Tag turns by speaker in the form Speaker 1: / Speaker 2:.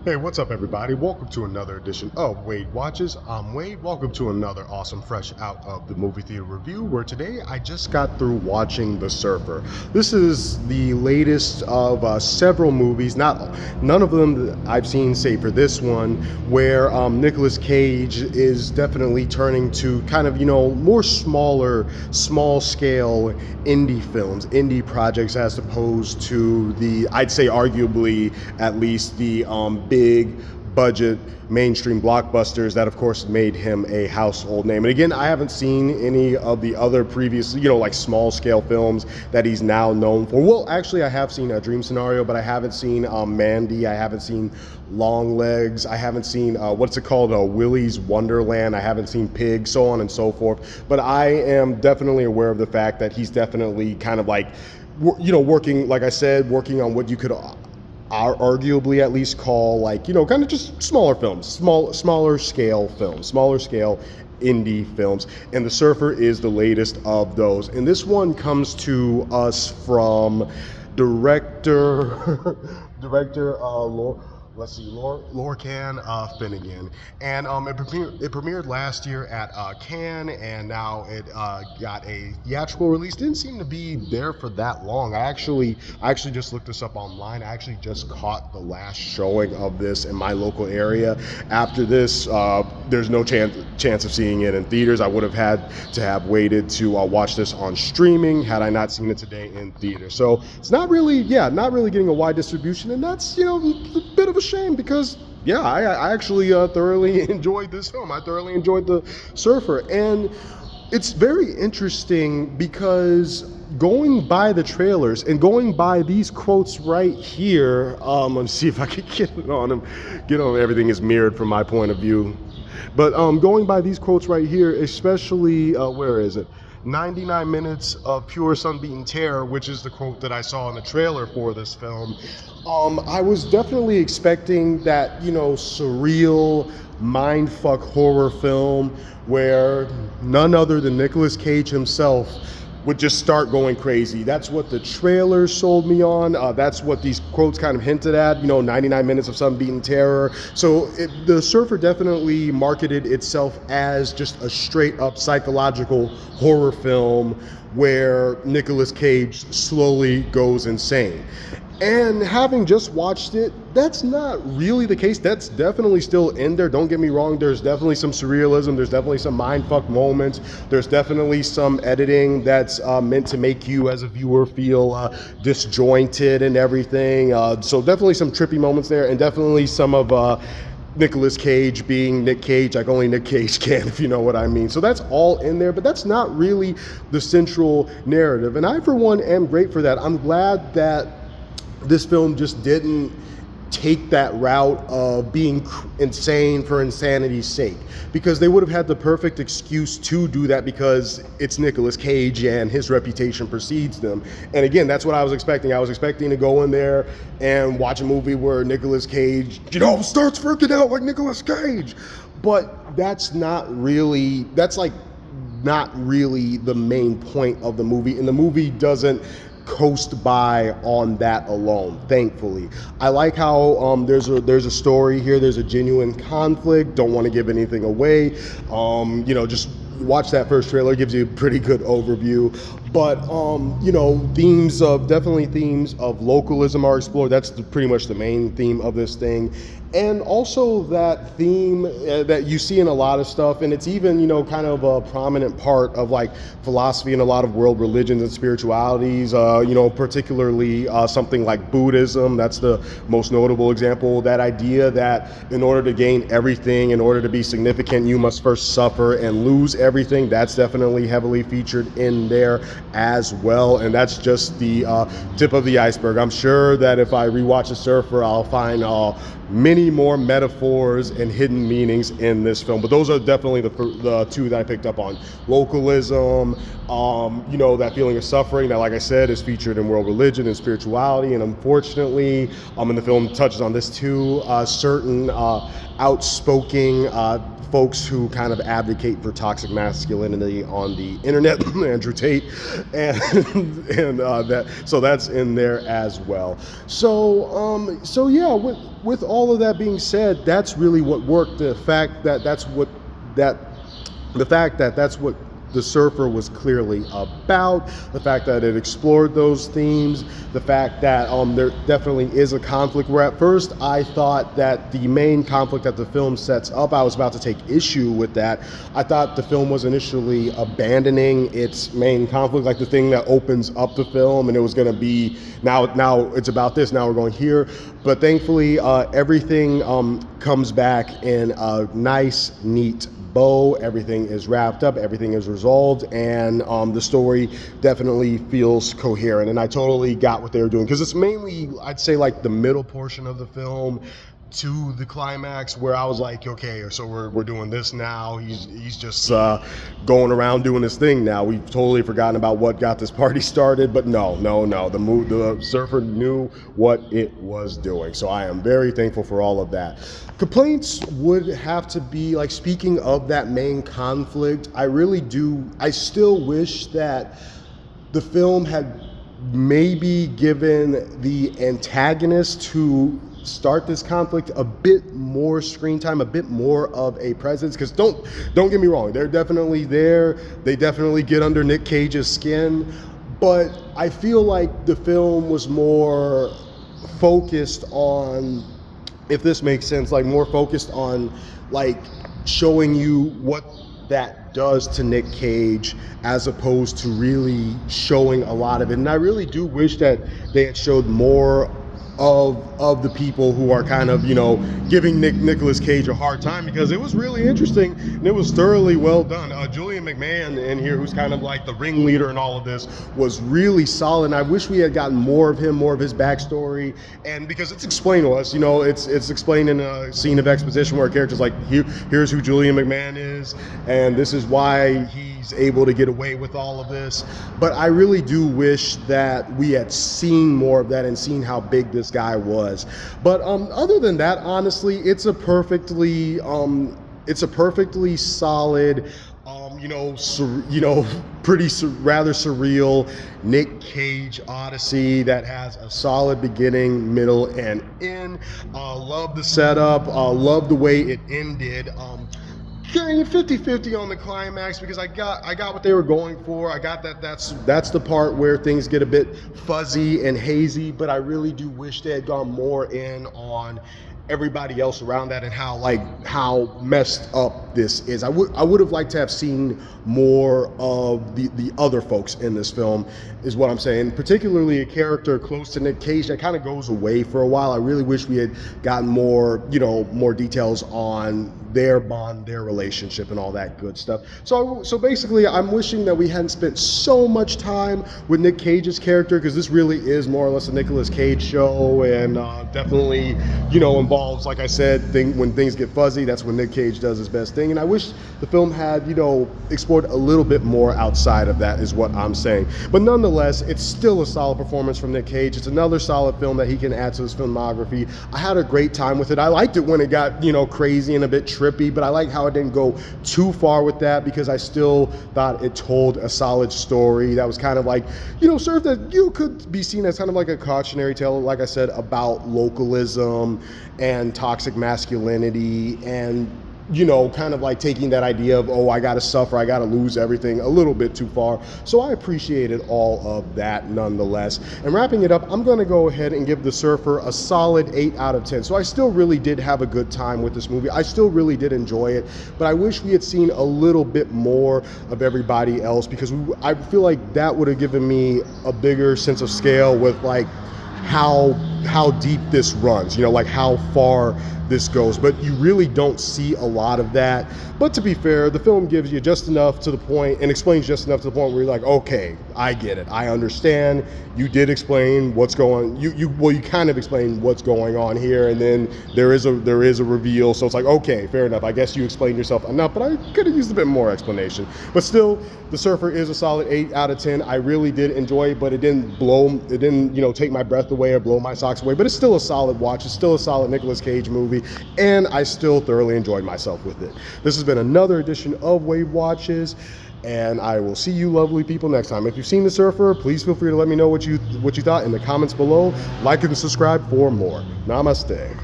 Speaker 1: Hey, what's up, everybody? Welcome to another edition of Wade Watches. I'm Wade. Welcome to another awesome, fresh out of the movie theater review. Where today I just got through watching The Surfer. This is the latest of several movies. None of them that I've seen, save for this one, where Nicolas Cage is definitely turning to kind of more small scale indie films, indie projects, as opposed to the, I'd say, arguably at least the big budget mainstream blockbusters that of course made him a household name. And again, I haven't seen any of the other previous like small scale films that he's now known for. Well, actually I have seen A Dream Scenario, but I haven't seen Mandy, I haven't seen Long Legs, I haven't seen what's it called, Willy's Wonderland, I haven't seen Pig, so on and so forth. But I am definitely aware of the fact that he's definitely kind of like working, like I said, working on what you could are arguably at least call like kind of just smaller films, smaller scale films, smaller scale indie films, and The Surfer is the latest of those. And this one comes to us from director director Lorcan Finnegan, and it premiered last year at Cannes, and now it got a theatrical release. Didn't seem to be there for that long. I actually just looked this up online. I actually just caught the last showing of this in my local area. After this, there's no chance of seeing it in theaters. I would have had to have waited to watch this on streaming had I not seen it today in theaters. So it's not really getting a wide distribution, and that's a bit of a shame, because I actually thoroughly enjoyed this film. I thoroughly enjoyed The Surfer, and it's very interesting because going by the trailers and going by these quotes right here, let me see if I can get it on them. Everything is mirrored from my point of view, but going by these quotes right here, especially where is it? 99 minutes of pure sunbeaten terror, which is the quote that I saw in the trailer for this film. I was definitely expecting that, surreal mindfuck horror film where none other than Nicolas Cage himself would just start going crazy. That's what the trailer sold me on. That's what these quotes kind of hinted at, 99 minutes of sunbeaten terror. So The Surfer definitely marketed itself as just a straight up psychological horror film where Nicolas Cage slowly goes insane. And having just watched it, that's not really the case. That's definitely still in there. Don't get me wrong. There's definitely some surrealism. There's definitely some mindfuck moments. There's definitely some editing that's meant to make you as a viewer feel disjointed and everything. So definitely some trippy moments there, and definitely some of Nicolas Cage being Nick Cage, like only Nick Cage can, if you know what I mean. So that's all in there, but that's not really the central narrative. And I, for one, am great for that. I'm glad that this film just didn't take that route of being insane for insanity's sake, because they would have had the perfect excuse to do that because it's Nicolas Cage and his reputation precedes them. And again, that's what I was expecting. I was expecting to go in there and watch a movie where Nicolas Cage, starts freaking out like Nicolas Cage. But that's not really the main point of the movie, and the movie doesn't coast by on that alone, thankfully. I like how there's a story here, there's a genuine conflict. Don't want to give anything away. Just watch that first trailer, gives you a pretty good overview. But themes of localism are explored. That's pretty much the main theme of this thing. And also that theme that you see in a lot of stuff, and it's even kind of a prominent part of like philosophy and a lot of world religions and spiritualities, particularly something like Buddhism. That's the most notable example. That idea that in order to gain everything, in order to be significant, you must first suffer and lose everything. That's definitely heavily featured in there as well, and that's just the tip of the iceberg. I'm sure that if I rewatch The Surfer, I'll find many more metaphors and hidden meanings in this film. But those are definitely the two that I picked up on. Localism, that feeling of suffering that, like I said, is featured in world religion and spirituality. And unfortunately, in the film touches on this too, certain outspoken folks who kind of advocate for toxic masculinity on the internet, Andrew Tate, and that's in there as well. So yeah, with all of that being said, that's really what worked. That the fact that that's what The Surfer was clearly about, the fact that it explored those themes, the fact that there definitely is a conflict where at first I thought that the main conflict that the film sets up, I was about to take issue with that. I thought the film was initially abandoning its main conflict, like the thing that opens up the film, and it was going to be, now it's about this, now we're going here. But thankfully, everything comes back in a nice, neat bow. Everything is wrapped up, everything is resolved, and the story definitely feels coherent. And I totally got what they were doing, because it's mainly, I'd say, like the middle portion of the film to the climax where I was like, okay, so we're doing this now. He's just going around doing his thing now. We've totally forgotten about what got this party started. But no. The Surfer knew what it was doing. So I am very thankful for all of that. Complaints would have to be, like, speaking of that main conflict, I still wish that the film had maybe given the antagonist who start this conflict a bit more screen time, a bit more of a presence. Because don't get me wrong, they're definitely there. They definitely get under Nic Cage's skin. But I feel like the film was more focused on, if this makes sense, like more focused on like showing you what that does to Nic Cage, as opposed to really showing a lot of it. And I really do wish that they had showed more of the people who are kind of, giving Nicolas Cage a hard time, because it was really interesting and it was thoroughly well done. Julian McMahon in here, who's kind of like the ringleader in all of this, was really solid. And I wish we had gotten more of him, more of his backstory, and because it's explained to us, it's explained in a scene of exposition where a character's like, here's who Julian McMahon is, and this is why he's able to get away with all of this. But I really do wish that we had seen more of that and seen how big this guy was. But other than that, honestly, it's a perfectly solid, rather surreal Nic Cage odyssey that has a solid beginning, middle, and end. Love the setup. Love the way it ended. 50-50 on the climax, because I got what they were going for. I got that's the part where things get a bit fuzzy and hazy, but I really do wish they had gone more in on everybody else around that and how messed up this is. I would have liked to have seen more of the other folks in this film, is what I'm saying. Particularly a character close to Nic Cage that kind of goes away for a while. I really wish we had gotten more details on their bond, their relationship, and all that good stuff. So basically, I'm wishing that we hadn't spent so much time with Nic Cage's character, because this really is more or less a Nicolas Cage show, and definitely, involves, like I said, when things get fuzzy, that's when Nic Cage does his best thing. And I wish the film had, explored a little bit more outside of that, is what I'm saying. But nonetheless, it's still a solid performance from Nic Cage. It's another solid film that he can add to his filmography. I had a great time with it. I liked it when it got, crazy and a bit trippy, but I like how it didn't go too far with that, because I still thought it told a solid story that was kind of like, served that could be seen as kind of like a cautionary tale, like I said, about localism and toxic masculinity, and kind of like taking that idea of, I gotta suffer, I gotta lose everything, a little bit too far. So I appreciated all of that nonetheless. And wrapping it up, I'm gonna go ahead and give The Surfer a solid 8 out of 10. So I still really did have a good time with this movie. I still really did enjoy it, but I wish we had seen a little bit more of everybody else, because I feel like that would have given me a bigger sense of scale with like how deep this runs, like how far this goes. But you really don't see a lot of that. But to be fair, the film gives you just enough to the point and explains just enough to the point where you're like, okay, I get it, I understand. You did explain what's going. You kind of explained what's going on here, and then there is a reveal. So it's like, okay, fair enough. I guess you explained yourself enough, but I could have used a bit more explanation. But still, The Surfer is a solid 8 out of 10. I really did enjoy it, but it didn't take my breath away or blow my socks away. But it's still a solid watch. It's still a solid Nicolas Cage movie, and I still thoroughly enjoyed myself with it. This has been another edition of Wave Watches, and I will see you lovely people next time. If you've seen The Surfer, please feel free to let me know what you thought in the comments below. Like and subscribe for more. Namaste.